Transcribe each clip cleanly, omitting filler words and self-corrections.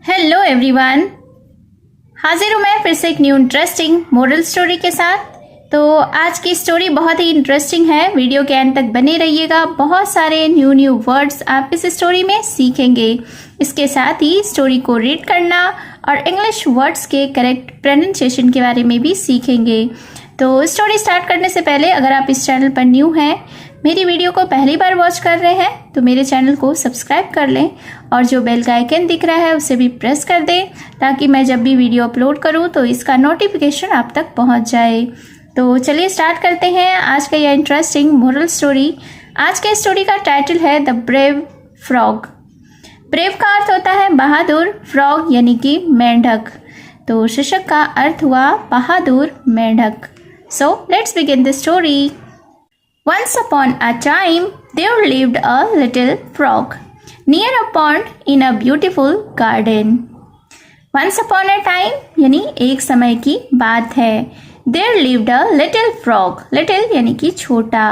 Hello everyone, हाजिर हूँ मैं फिर से एक न्यू इंटरेस्टिंग मोरल स्टोरी के साथ। तो आज की स्टोरी बहुत ही इंटरेस्टिंग है, वीडियो के एंड तक बने रहिएगा। बहुत सारे न्यू वर्ड्स आप इस स्टोरी में सीखेंगे। इसके साथ ही स्टोरी को रीड करना और इंग्लिश वर्ड्स के करेक्ट प्रोनाउंसिएशन के बारे में भी सीखेंगे। तो स्टोरी स्टार्ट करने से पहले अगर आप इस चैनल पर न्यू हैं, मेरी वीडियो को पहली बार वॉच कर रहे हैं, तो मेरे चैनल को सब्सक्राइब कर लें और जो बेल का आइकन दिख रहा है उसे भी प्रेस कर दें, ताकि मैं जब भी वीडियो अपलोड करूं तो इसका नोटिफिकेशन आप तक पहुंच जाए। तो चलिए स्टार्ट करते हैं आज का यह इंटरेस्टिंग मोरल स्टोरी। आज के स्टोरी का टाइटल है द ब्रेव फ्रॉग। ब्रेव का अर्थ होता है बहादुर, फ्रॉग यानी कि मेंढक। तो शीर्षक का अर्थ हुआ बहादुर मेंढक। So let's begin the story. Once upon a time, there lived a little frog near a pond in a beautiful garden. Once upon a time यानी एक समय की बात है। There lived a little frog. Little यानी कि छोटा।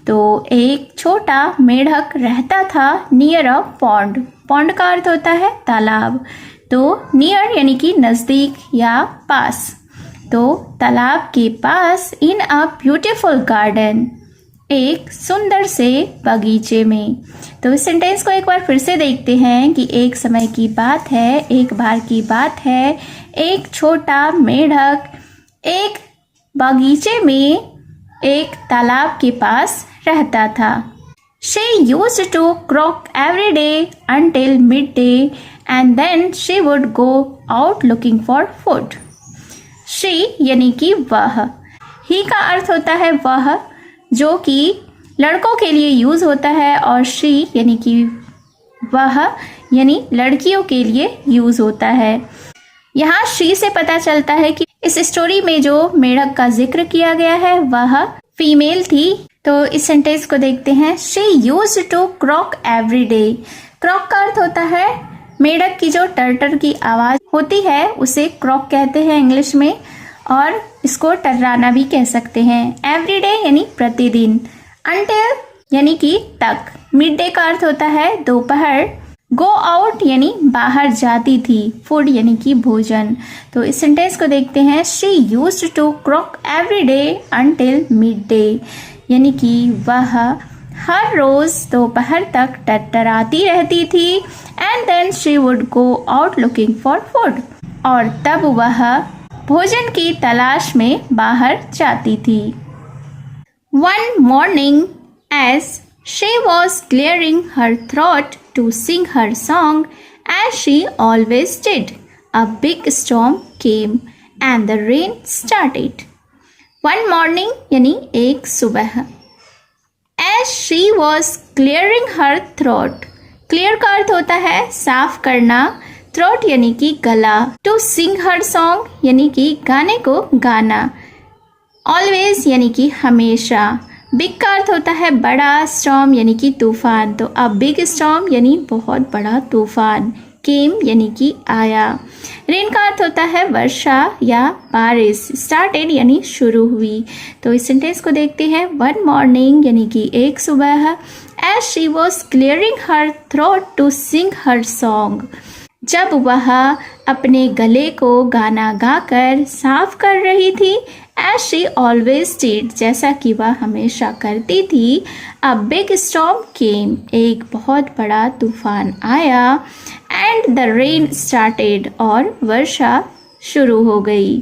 तो एक छोटा मेढक रहता था near a pond. Pond का अर्थ होता है तालाब। तो near यानी कि नज़दीक या पास। तो तालाब के पास in a beautiful garden, एक सुंदर से बगीचे में। तो इस सेंटेंस को एक बार फिर से देखते हैं कि एक समय की बात है, एक बार की बात है। एक छोटा मेढक एक बगीचे में एक तालाब के पास रहता था। She used to croak every day until midday and then she would go out looking for food. She यानी कि वह, ही का अर्थ होता है वह, जो कि लड़कों के लिए यूज़ होता है, और शी यानी कि वह यानी लड़कियों के लिए यूज़ होता है। यहाँ शी से पता चलता है कि इस स्टोरी में जो मेढक का जिक्र किया गया है वह फीमेल थी। तो इस सेंटेंस को देखते हैं। She used to croak every day. Croak का अर्थ होता है मेढक की जो टर्टर की आवाज़ होती है उसे क्रॉक कहते हैं इंग्लिश में, और इसको टर्राना भी कह सकते हैं। एवरी डे यानी प्रतिदिन। अंटिल यानी कि तक। मिड डे का अर्थ होता है दोपहर। गो आउट यानी बाहर जाती थी। फूड यानी कि भोजन। तो इस सेंटेंस को देखते हैं। She used to croak every day until midday, यानी कि वह हर रोज दोपहर तक टरटराती रहती थी। And then she would go out looking for food, और तब वह भोजन की तलाश में बाहर जाती थी। One morning, as she was clearing her throat to sing her song, as she always did, a big storm came and the rain started. One morning यानी एक सुबह। As she was clearing her throat, clear का अर्थ होता है साफ करना, throat यानी कि गला, टू सिंग हर सॉन्ग यानी कि गाने को गाना, ऑलवेज यानी कि हमेशा, बिग का अर्थ होता है बड़ा, स्टॉर्म यानी कि तूफान। तो अब बिग स्टॉर्म यानी बहुत बड़ा तूफान, केम यानी कि आया। रेन का अर्थ होता है वर्षा या बारिश, स्टार्टेड यानी शुरू हुई। तो इस सेंटेंस को देखते हैं। वन मॉर्निंग यानी कि एक सुबह। As she was clearing her throat to sing her song, जब वह अपने गले को गाना गाकर साफ कर रही थी। एज शी ऑलवेज डिड, जैसा कि वह हमेशा करती थी। अ बिग स्टॉर्म केम, एक बहुत बड़ा तूफान आया। एंड द रेन स्टार्टेड, और वर्षा शुरू हो गई।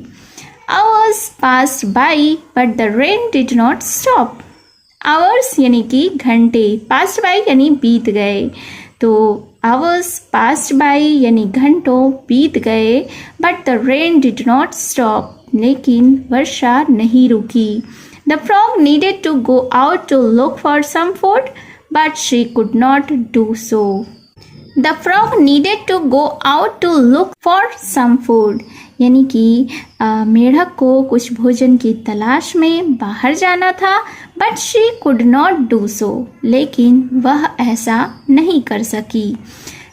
Hours passed by but the rain did not stop. Hours यानी कि घंटे, पास्ड बाई यानी बीत गए। तो आवर्स पास्ड बाई यानी घंटों बीत गए। But the rain did not stop, लेकिन वर्षा नहीं रुकी। The frog needed to go out to look for some food but she could not do so. The frog needed to go out to look for some food, यानी कि मेढक को कुछ भोजन की तलाश में बाहर जाना था। But she could not do so, लेकिन वह ऐसा नहीं कर सकी।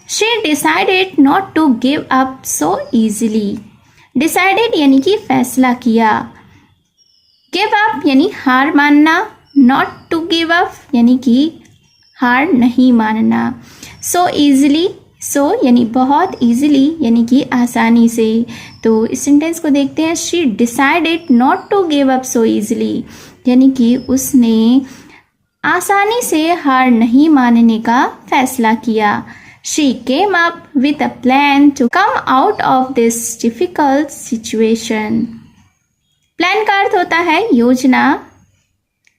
She decided not to give up so easily. Decided यानी कि फैसला किया। गिव अप यानी हार मानना। नॉट टू गिव अप यानी कि हार नहीं मानना। सो ईजिली सो यानी बहुत इजीली यानी कि आसानी से। तो इस सेंटेंस को देखते हैं। She decided not to give up so easily, यानी कि उसने आसानी से हार नहीं मानने का फैसला किया। She came up with a plan to come out of this difficult situation. Plan का अर्थ होता है योजना,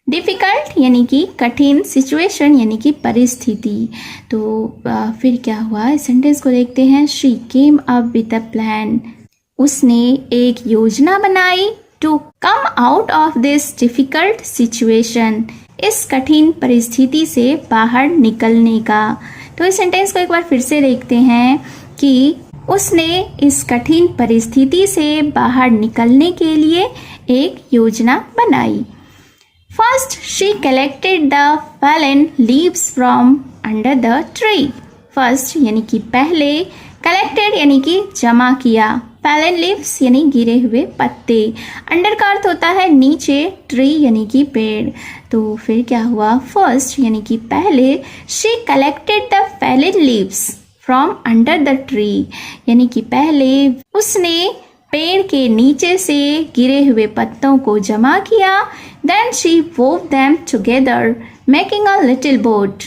डिफ़िकल्ट यानी कि कठिन, सिचुएशन यानी कि परिस्थिति। तो फिर क्या हुआ, इस सेंटेंस को देखते हैं। She came up with a plan. उसने एक योजना बनाई to come out of this difficult situation. इस कठिन परिस्थिति से बाहर निकलने का। तो इस सेंटेंस को एक बार फिर से देखते हैं कि उसने इस कठिन परिस्थिति से बाहर निकलने के लिए एक योजना बनाई। First she collected the Fallon leaves from under the tree. First यानी कि पहले, कलेक्टेड यानी कि जमा किया, फैलन लीव्स यानी गिरे हुए पत्ते, अंडर का अर्थ होता है नीचे, ट्री यानी कि पेड़। तो फिर क्या हुआ, फर्स्ट यानी कि पहले, she collected the Fallon leaves from under the tree, यानी कि पहले उसने पेड़ के नीचे से गिरे हुए पत्तों को जमा किया। Then she wove them together making a little boat.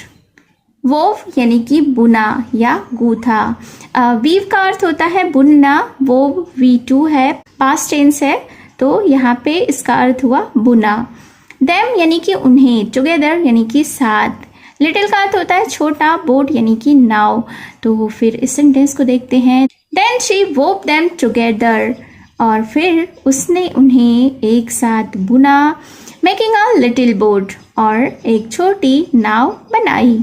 Wove यानी कि बुना या गूथा। वीव का अर्थ होता है बुनना, वोव V2 है, पास्ट टेंस है, तो यहाँ पे इसका अर्थ हुआ बुना। देम यानी कि उन्हें, टुगेदर यानी कि साथ, लिटिल का अर्थ होता है छोटा, बोट यानी कि नाव। तो फिर इस सेंटेंस को देखते हैं। Then she wove them together, और फिर उसने उन्हें एक साथ बुना, मेकिंग अ लिटिल बोट, और एक छोटी नाव बनाई।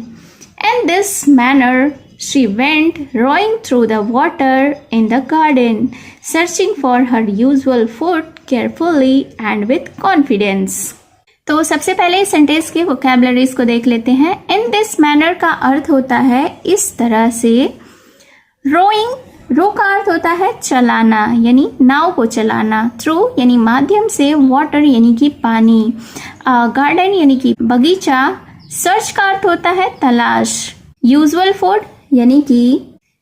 In this manner, she went rowing through the water in the garden, searching for her usual food carefully and with confidence. तो सबसे पहले इस सेंटेंस के वोकैबुलरीज को देख लेते हैं। In this manner का अर्थ होता है इस तरह से। Rowing, रो का अर्थ होता है चलाना, यानी नाव को चलाना। थ्रू यानी माध्यम से, वाटर यानी कि पानी, गार्डन यानी कि बगीचा। सर्च का अर्थ होता है तलाश। यूजुअल फूड यानी कि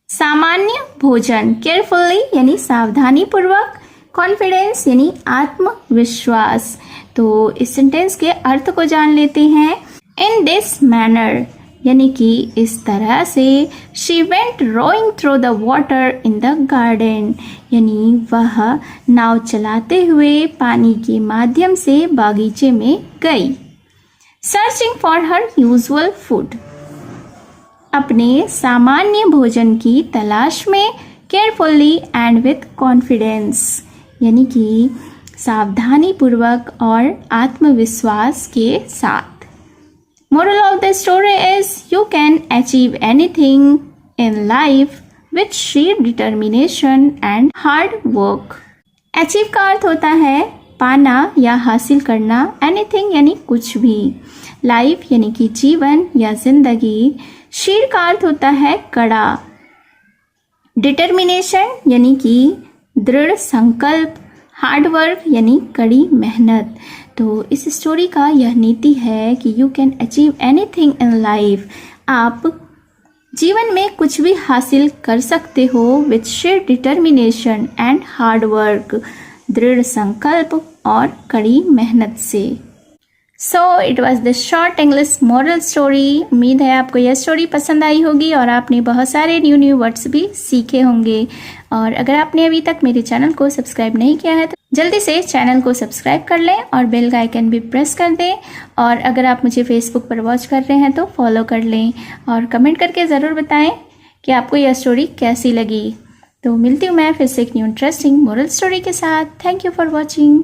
सामान्य भोजन। केयरफुली यानी सावधानी पूर्वक। कॉन्फिडेंस यानी आत्मविश्वास। तो इस सेंटेंस के अर्थ को जान लेते हैं। इन दिस मैनर यानी कि इस तरह से। She went rowing through the water in the garden, यानी वह नाव चलाते हुए पानी के माध्यम से बागीचे में गई। Searching for her usual food, अपने सामान्य भोजन की तलाश में। केयरफुली एंड विथ कॉन्फिडेंस, यानी कि सावधानी पूर्वक और आत्मविश्वास के साथ। Moral of the story is you can achieve anything in life with sheer determination and hard work. Achieve का अर्थ होता है पाना या हासिल करना, एनीथिंग यानी कुछ भी, लाइफ यानी कि जीवन या जिंदगी। शीर का अर्थ होता है कड़ा, डिटर्मिनेशन यानी कि दृढ़ संकल्प, हार्ड वर्क यानी कड़ी मेहनत। तो इस स्टोरी का यह नीति है कि you can achieve anything in life, आप जीवन में कुछ भी हासिल कर सकते हो with share determination and hard work, दृढ़ संकल्प और कड़ी मेहनत से। So it was the short English moral story. उम्मीद है आपको यह स्टोरी पसंद आई होगी और आपने बहुत सारे न्यू वर्ड्स भी सीखे होंगे। और अगर आपने अभी तक मेरे चैनल को सब्सक्राइब नहीं किया है तो जल्दी से चैनल को सब्सक्राइब कर लें और बेल का आइकन भी प्रेस कर दें। और अगर आप मुझे फेसबुक पर वॉच कर रहे हैं तो फॉलो कर लें और कमेंट करके ज़रूर बताएं कि आपको यह स्टोरी कैसी लगी। तो मिलती हूँ मैं फिर से एक न्यू इंटरेस्टिंग मॉरल स्टोरी के साथ। Thank you for watching.